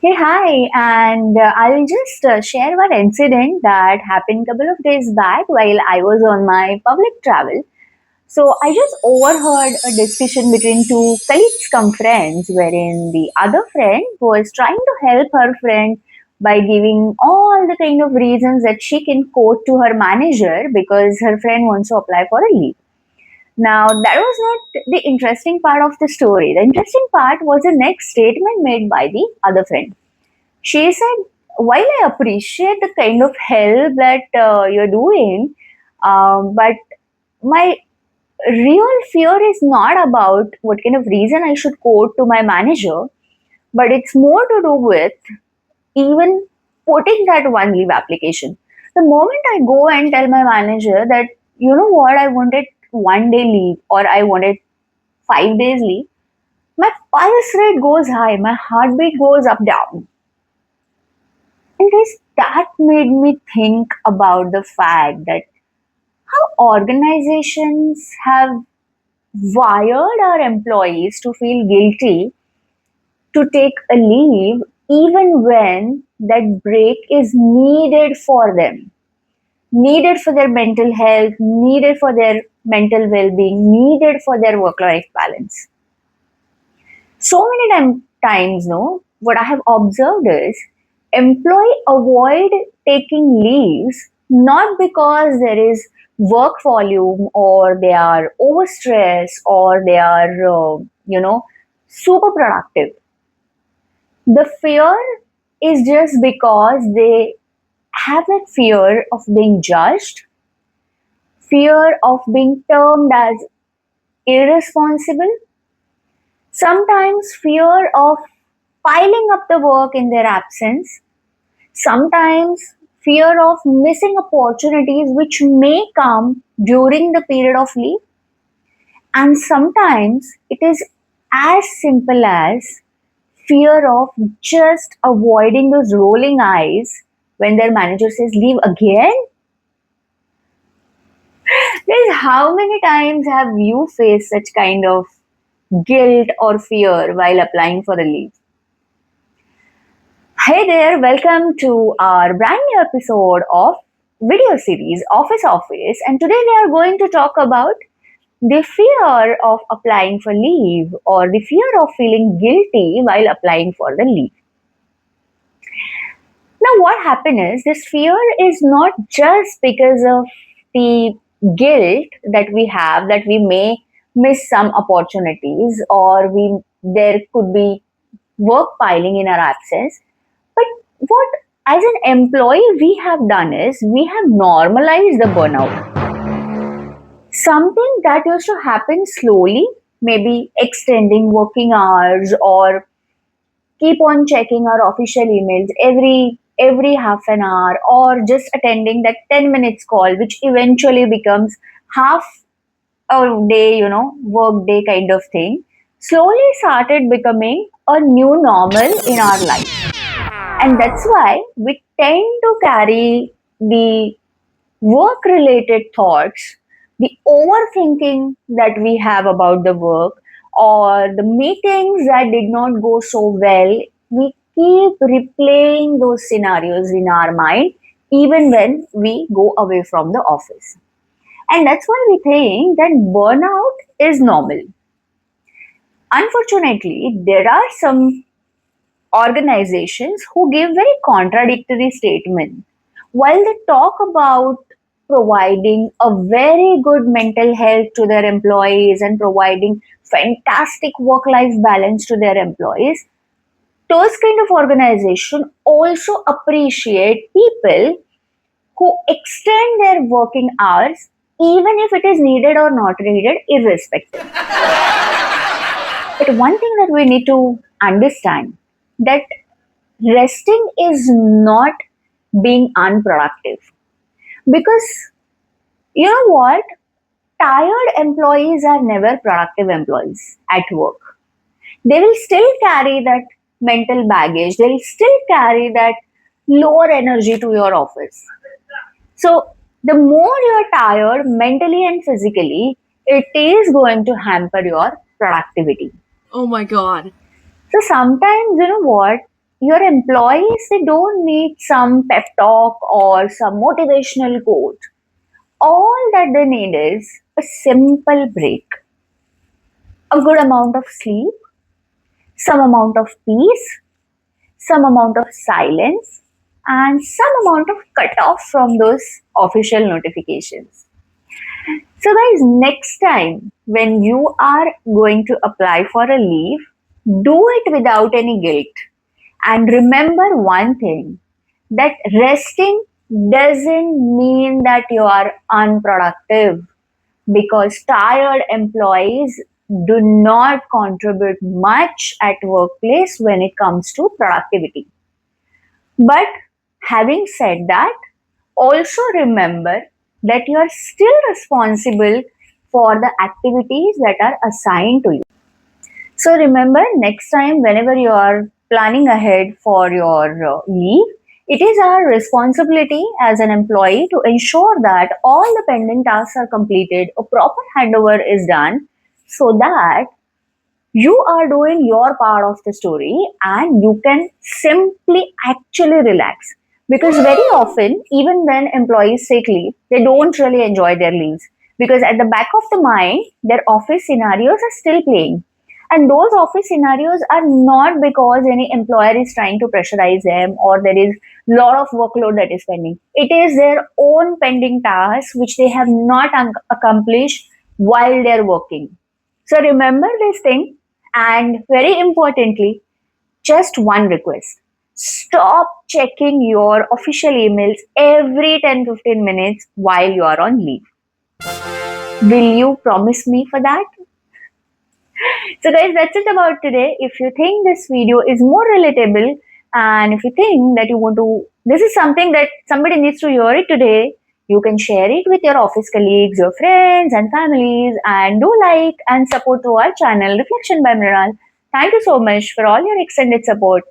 Hey, hi, and I'll just share one incident that happened a couple of days back while I was on my public travel. So I just overheard a discussion between two colleagues come friends, wherein the other friend was trying to help her friend by giving all the kind of reasons that she can quote to her manager because her friend wants to apply for a leave. Now, that was not the interesting part of the story. The interesting part was the next statement made by the other friend. She said, while I appreciate the kind of help that you're doing, but my real fear is not about what kind of reason I should quote to my manager, but it's more to do with even putting that one leave application. The moment I go and tell my manager that, you know what, I wanted 1 day leave or I wanted 5 days leave, my pulse rate goes high, my heartbeat goes up down. And guys, that made me think about the fact that how organizations have wired our employees to feel guilty to take a leave even when that break is needed for them, needed for their mental health, needed for their mental well being, needed for their work life balance. So many times, no, what I have observed is employee avoid taking leaves not because there is work volume or they are overstressed or they are super productive. The fear is just because they have that fear of being judged, fear of being termed as irresponsible, sometimes fear of piling up the work in their absence, sometimes fear of missing opportunities which may come during the period of leave, and sometimes it is as simple as fear of just avoiding those rolling eyes when their manager says leave again. Guys, how many times have you faced such kind of guilt or fear while applying for a leave? Hey there, welcome to our brand new episode of video series Office Office, and today we are going to talk about the fear of applying for leave or the fear of feeling guilty while applying for the leave. Now, what happened is this fear is not just because of the guilt that we have that we may miss some opportunities or we there could be work piling in our absence. But what as an employee we have done is we have normalized the burnout. Something that used to happen slowly, maybe extending working hours or keep on checking our official emails every half an hour or just attending that 10 minutes call which eventually becomes half a day, work day kind of thing, slowly started becoming a new normal in our life. And that's why we tend to carry the work related thoughts, the overthinking that we have about the work, or the meetings that did not go so well. We keep replaying those scenarios in our mind even when we go away from the office. And that's why we think that burnout is normal. Unfortunately, there are some organizations who give very contradictory statements. While they talk about providing a very good mental health to their employees and providing fantastic work life balance to their employees, those kind of organization also appreciate people who extend their working hours even if it is needed or not needed, irrespective. But one thing that we need to understand that resting is not being unproductive, because you know what, tired employees are never productive employees at work. They will still carry that mental baggage, they'll still carry that lower energy to your office. So the more you're tired mentally and physically, it is going to hamper your productivity. Oh my god. So sometimes, you know what? your employees, they don't need some pep talk or some motivational quote. All that they need is a simple break, a good amount of sleep, some amount of peace, some amount of silence, and some amount of cut off from those official notifications. So, guys, next time when you are going to apply for a leave, do it without any guilt. And remember one thing, that resting doesn't mean that you are unproductive, because tired employees do not contribute much at workplace when it comes to productivity. But having said that, also remember that you are still responsible for the activities that are assigned to you. So remember, next time whenever you are planning ahead for your leave, it is our responsibility as an employee to ensure that all the pending tasks are completed, a proper handover is done, so that you are doing your part of the story and you can simply actually relax. Because very often, even when employees take leave, they don't really enjoy their leaves, because at the back of the mind, their office scenarios are still playing. And those office scenarios are not because any employer is trying to pressurize them or there is a lot of workload that is pending. It is their own pending tasks which they have not accomplished while they're working. So remember this thing, and very importantly, just one request. Stop checking your official emails every 10-15 minutes while you are on leave. Will you promise me for that? So guys, that's it about today. If you think this video is more relatable, and if you think that you want to, this is something that somebody needs to hear it today, you can share it with your office colleagues, your friends and families, and do like and support to our channel Reflection by Mrinal. Thank you so much for all your extended support.